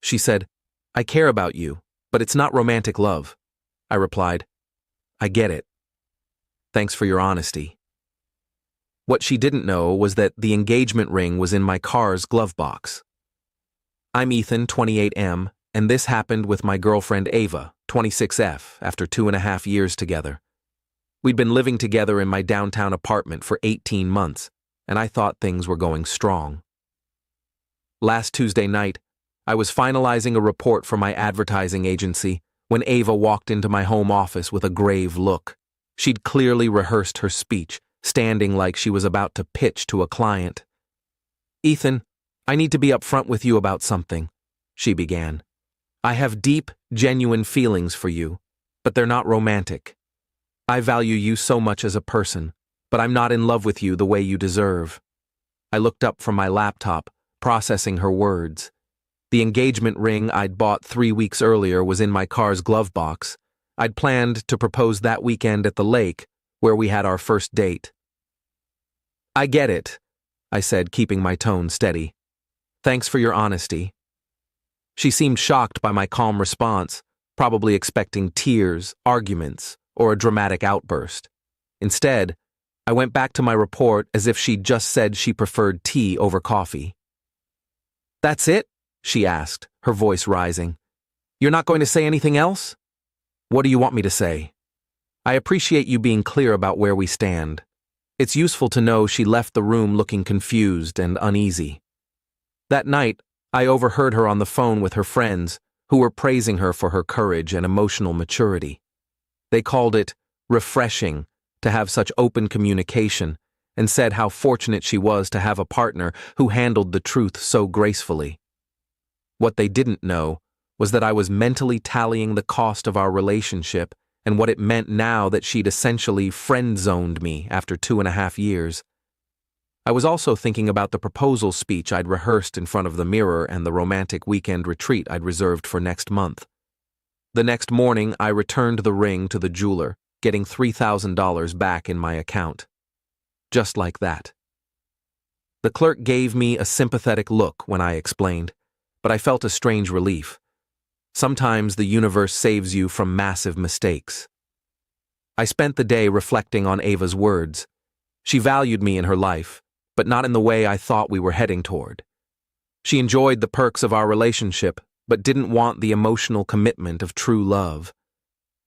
She said, "I care about you, but it's not romantic love." I replied, "I get it. Thanks for your honesty." What she didn't know was that the engagement ring was in my car's glove box. I'm Ethan, 28M, and this happened with my girlfriend Ava, 26F, after 2.5 years together. We'd been living together in my downtown apartment for 18 months, and I thought things were going strong. Last Tuesday night, I was finalizing a report for my advertising agency when Ava walked into my home office with a grave look. She'd clearly rehearsed her speech, standing like she was about to pitch to a client. "Ethan, I need to be upfront with you about something," she began. "I have deep, genuine feelings for you, but they're not romantic. I value you so much as a person, but I'm not in love with you the way you deserve." I looked up from my laptop, processing her words. The engagement ring I'd bought 3 weeks earlier was in my car's glove box. I'd planned to propose that weekend at the lake, where we had our first date. "I get it," I said, keeping my tone steady. "Thanks for your honesty." She seemed shocked by my calm response, probably expecting tears, arguments, or a dramatic outburst. Instead, I went back to my report as if she'd just said she preferred tea over coffee. "That's it?" she asked, her voice rising. "You're not going to say anything else?" "What do you want me to say?" "I appreciate you being clear about where we stand." It's useful to know she left the room looking confused and uneasy. That night, I overheard her on the phone with her friends, who were praising her for her courage and emotional maturity. They called it refreshing to have such open communication and said how fortunate she was to have a partner who handled the truth so gracefully. What they didn't know was that I was mentally tallying the cost of our relationship and what it meant now that she'd essentially friend-zoned me after 2.5 years. I was also thinking about the proposal speech I'd rehearsed in front of the mirror and the romantic weekend retreat I'd reserved for next month. The next morning, I returned the ring to the jeweler, getting $3,000 back in my account. Just like that. The clerk gave me a sympathetic look when I explained, but I felt a strange relief. Sometimes the universe saves you from massive mistakes. I spent the day reflecting on Ava's words. She valued me in her life, but not in the way I thought we were heading toward. She enjoyed the perks of our relationship, but didn't want the emotional commitment of true love.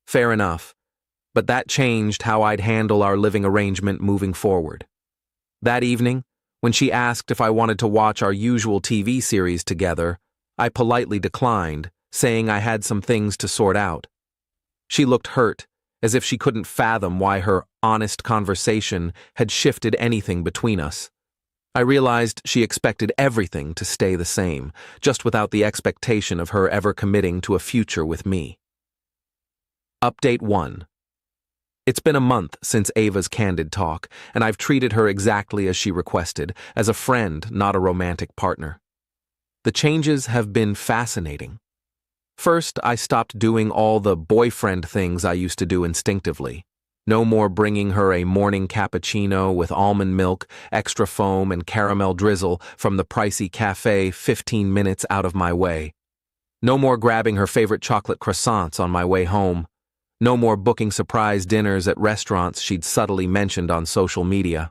Fair enough, but that changed how I'd handle our living arrangement moving forward. That evening, when she asked if I wanted to watch our usual TV series together, I politely declined, saying I had some things to sort out. She looked hurt, as if she couldn't fathom why her honest conversation had shifted anything between us. I realized she expected everything to stay the same, just without the expectation of her ever committing to a future with me. Update 1. It's been a month since Ava's candid talk, and I've treated her exactly as she requested, as a friend, not a romantic partner. The changes have been fascinating. First, I stopped doing all the boyfriend things I used to do instinctively. No more bringing her a morning cappuccino with almond milk, extra foam, and caramel drizzle from the pricey cafe 15 minutes out of my way. No more grabbing her favorite chocolate croissants on my way home. No more booking surprise dinners at restaurants she'd subtly mentioned on social media.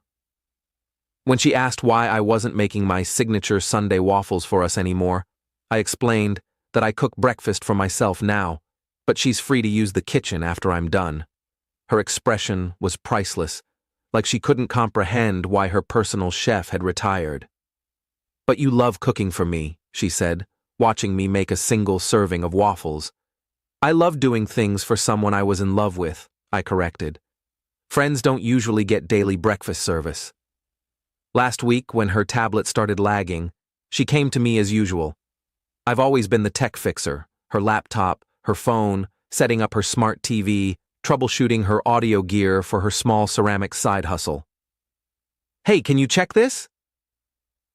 When she asked why I wasn't making my signature Sunday waffles for us anymore, I explained that I cook breakfast for myself now, but she's free to use the kitchen after I'm done. Her expression was priceless, like she couldn't comprehend why her personal chef had retired. "But you love cooking for me," she said, watching me make a single serving of waffles. "I love doing things for someone I was in love with," I corrected. "Friends don't usually get daily breakfast service." Last week, when her tablet started lagging, she came to me as usual. I've always been the tech fixer, her laptop, her phone, setting up her smart TV, troubleshooting her audio gear for her small ceramic side hustle. "Hey, can you check this?"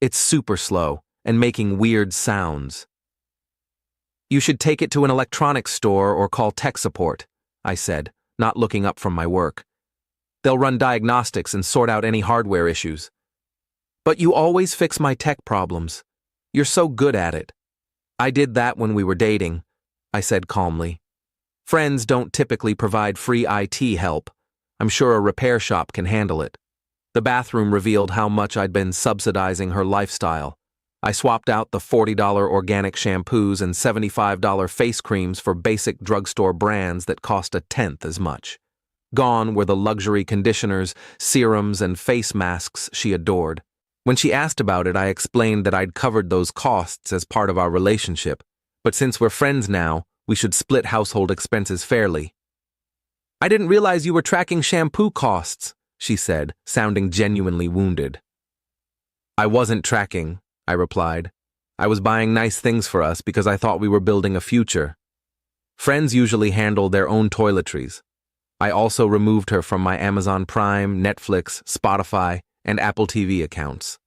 It's super slow and making weird sounds. "You should take it to an electronics store or call tech support," I said, not looking up from my work. "They'll run diagnostics and sort out any hardware issues." "But you always fix my tech problems. You're so good at it." I did that when we were dating, I said calmly. Friends don't typically provide free IT help. I'm sure a repair shop can handle it. The bathroom revealed how much I'd been subsidizing her lifestyle. I swapped out the $40 organic shampoos and $75 face creams for basic drugstore brands that cost a tenth as much. Gone were the luxury conditioners, serums, and face masks she adored. When she asked about it, I explained that I'd covered those costs as part of our relationship, but since we're friends now, we should split household expenses fairly. I didn't realize you were tracking shampoo costs, she said, sounding genuinely wounded. I wasn't tracking, I replied. I was buying nice things for us because I thought we were building a future. Friends usually handle their own toiletries. I also removed her from my Amazon Prime, Netflix, Spotify, and Apple TV accounts.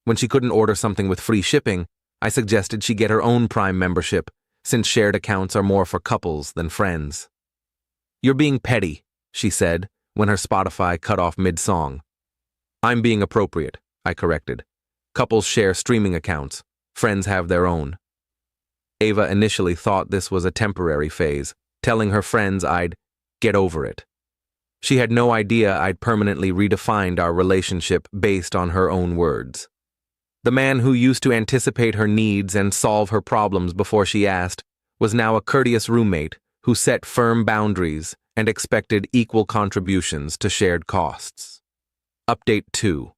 When she couldn't order something with free shipping, I suggested she get her own Prime membership, since shared accounts are more for couples than friends. You're being petty, she said, when her Spotify cut off mid-song. I'm being appropriate, I corrected. Couples share streaming accounts. Friends have their own. Ava initially thought this was a temporary phase, telling her friends I'd get over it. She had no idea I'd permanently redefined our relationship based on her own words. The man who used to anticipate her needs and solve her problems before she asked was now a courteous roommate who set firm boundaries and expected equal contributions to shared costs. Update 2.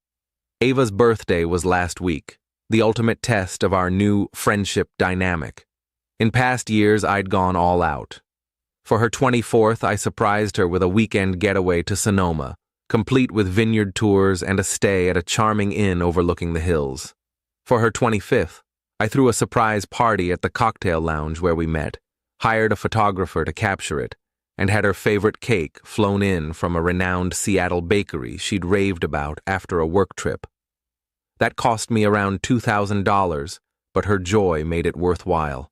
Ava's birthday was last week, the ultimate test of our new friendship dynamic. In past years, I'd gone all out. For her 24th, I surprised her with a weekend getaway to Sonoma, complete with vineyard tours and a stay at a charming inn overlooking the hills. For her 25th, I threw a surprise party at the cocktail lounge where we met, hired a photographer to capture it, and had her favorite cake flown in from a renowned Seattle bakery she'd raved about after a work trip. That cost me around $2,000, but her joy made it worthwhile.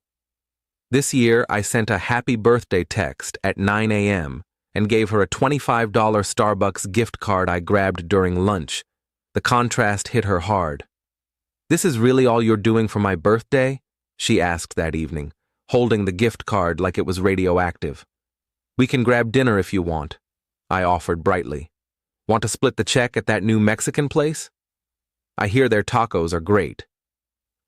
This year, I sent a happy birthday text at 9 a.m. and gave her a $25 Starbucks gift card I grabbed during lunch. The contrast hit her hard. "This is really all you're doing for my birthday?" she asked that evening, holding the gift card like it was radioactive. "We can grab dinner if you want," I offered brightly. "Want to split the check at that new Mexican place? I hear their tacos are great."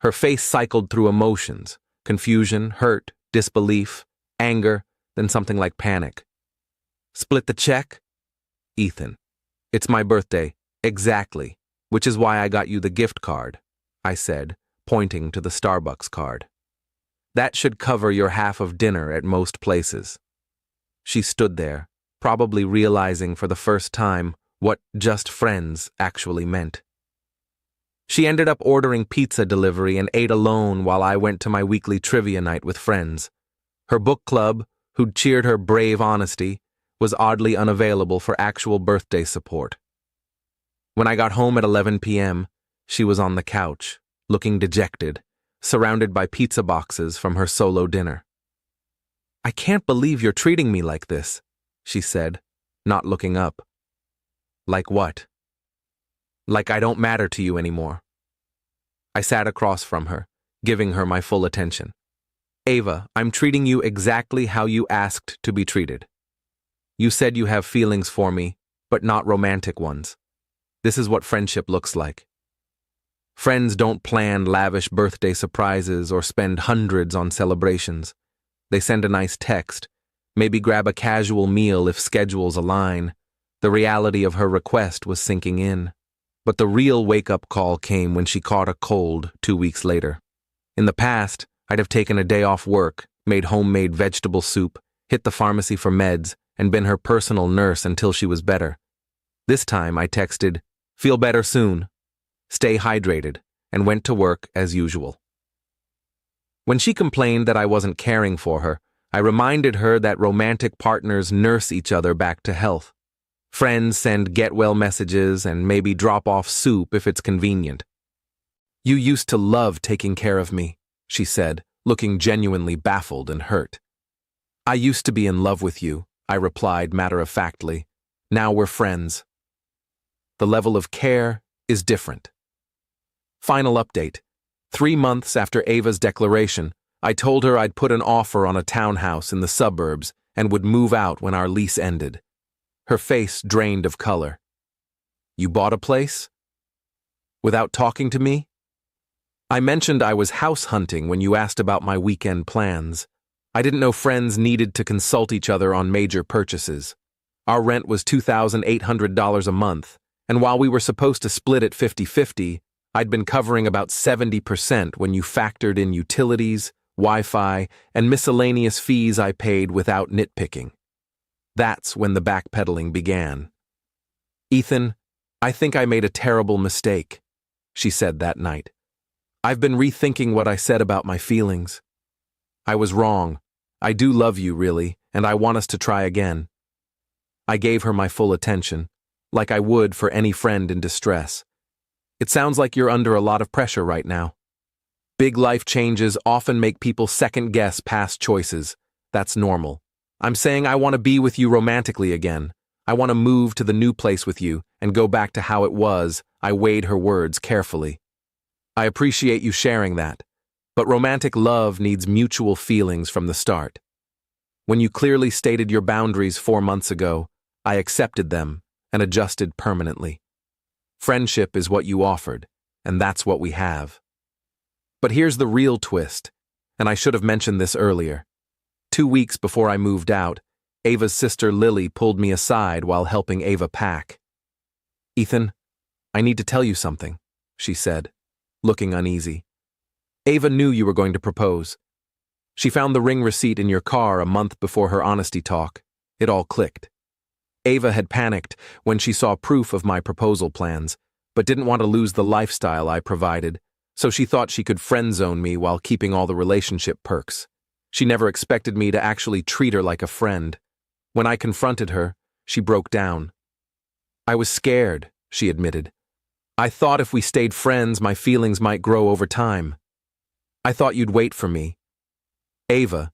Her face cycled through emotions: confusion, hurt, disbelief, anger, then something like panic. "Split the check?" "Ethan, it's my birthday, exactly, which is why I got you the gift card," I said, pointing to the Starbucks card. "That should cover your half of dinner at most places." She stood there, probably realizing for the first time what just friends actually meant. She ended up ordering pizza delivery and ate alone while I went to my weekly trivia night with friends. Her book club, who'd cheered her brave honesty, was oddly unavailable for actual birthday support. When I got home at 11 p.m., she was on the couch, looking dejected, surrounded by pizza boxes from her solo dinner. "I can't believe you're treating me like this," she said, not looking up. "Like what?" "Like I don't matter to you anymore." I sat across from her, giving her my full attention. "Ava, I'm treating you exactly how you asked to be treated. You said you have feelings for me, but not romantic ones. This is what friendship looks like. Friends don't plan lavish birthday surprises or spend hundreds on celebrations. They send a nice text, maybe grab a casual meal if schedules align." The reality of her request was sinking in. But the real wake-up call came when she caught a cold 2 weeks later. In the past, I'd have taken a day off work, made homemade vegetable soup, hit the pharmacy for meds, and been her personal nurse until she was better. This time I texted, "Feel better soon. Stay hydrated," and went to work as usual. When she complained that I wasn't caring for her, I reminded her that romantic partners nurse each other back to health. Friends send get-well messages and maybe drop off soup if it's convenient. "You used to love taking care of me," she said, looking genuinely baffled and hurt. "I used to be in love with you," I replied matter-of-factly. "Now we're friends." The level of care is different. Final update. 3 months after Ava's declaration, I told her I'd put an offer on a townhouse in the suburbs and would move out when our lease ended. Her face drained of color. You bought a place? Without talking to me? I mentioned I was house hunting when you asked about my weekend plans. I didn't know friends needed to consult each other on major purchases. Our rent was $2,800 a month, and while we were supposed to split it 50-50, I'd been covering about 70% when you factored in utilities, Wi-Fi, and miscellaneous fees I paid without nitpicking. That's when the backpedaling began. Ethan, I think I made a terrible mistake, she said that night. I've been rethinking what I said about my feelings. I was wrong. I do love you, really, and I want us to try again. I gave her my full attention, like I would for any friend in distress. It sounds like you're under a lot of pressure right now. Big life changes often make people second-guess past choices. That's normal. I'm saying I want to be with you romantically again. I want to move to the new place with you and go back to how it was. I weighed her words carefully. I appreciate you sharing that, but romantic love needs mutual feelings from the start. When you clearly stated your boundaries 4 months ago, I accepted them and adjusted permanently. Friendship is what you offered, and that's what we have. But here's the real twist, and I should have mentioned this earlier. 2 weeks before I moved out, Ava's sister Lily pulled me aside while helping Ava pack. Ethan, I need to tell you something, she said, looking uneasy. Ava knew you were going to propose. She found the ring receipt in your car a month before her honesty talk. It all clicked. Ava had panicked when she saw proof of my proposal plans, but didn't want to lose the lifestyle I provided, so she thought she could friend-zone me while keeping all the relationship perks. She never expected me to actually treat her like a friend. When I confronted her, she broke down. I was scared, she admitted. I thought if we stayed friends, my feelings might grow over time. I thought you'd wait for me. Ava,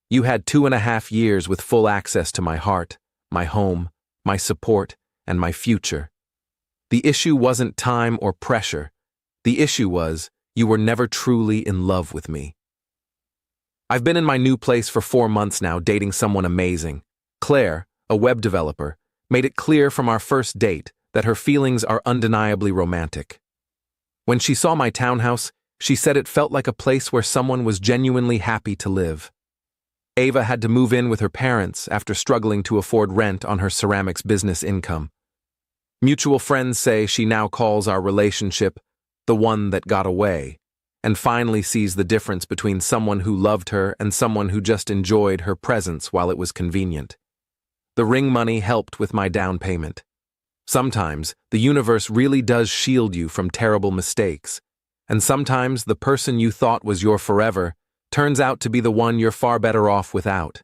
you had 2.5 years with full access to my heart, my home, my support, and my future. The issue wasn't time or pressure. The issue was you were never truly in love with me. I've been in my new place for 4 months now, dating someone amazing. Claire, a web developer, made it clear from our first date that her feelings are undeniably romantic. When she saw my townhouse, she said it felt like a place where someone was genuinely happy to live. Ava had to move in with her parents after struggling to afford rent on her ceramics business income. Mutual friends say she now calls our relationship the one that got away, and finally sees the difference between someone who loved her and someone who just enjoyed her presence while it was convenient. The ring money helped with my down payment. Sometimes, the universe really does shield you from terrible mistakes, and sometimes the person you thought was your forever turns out to be the one you're far better off without.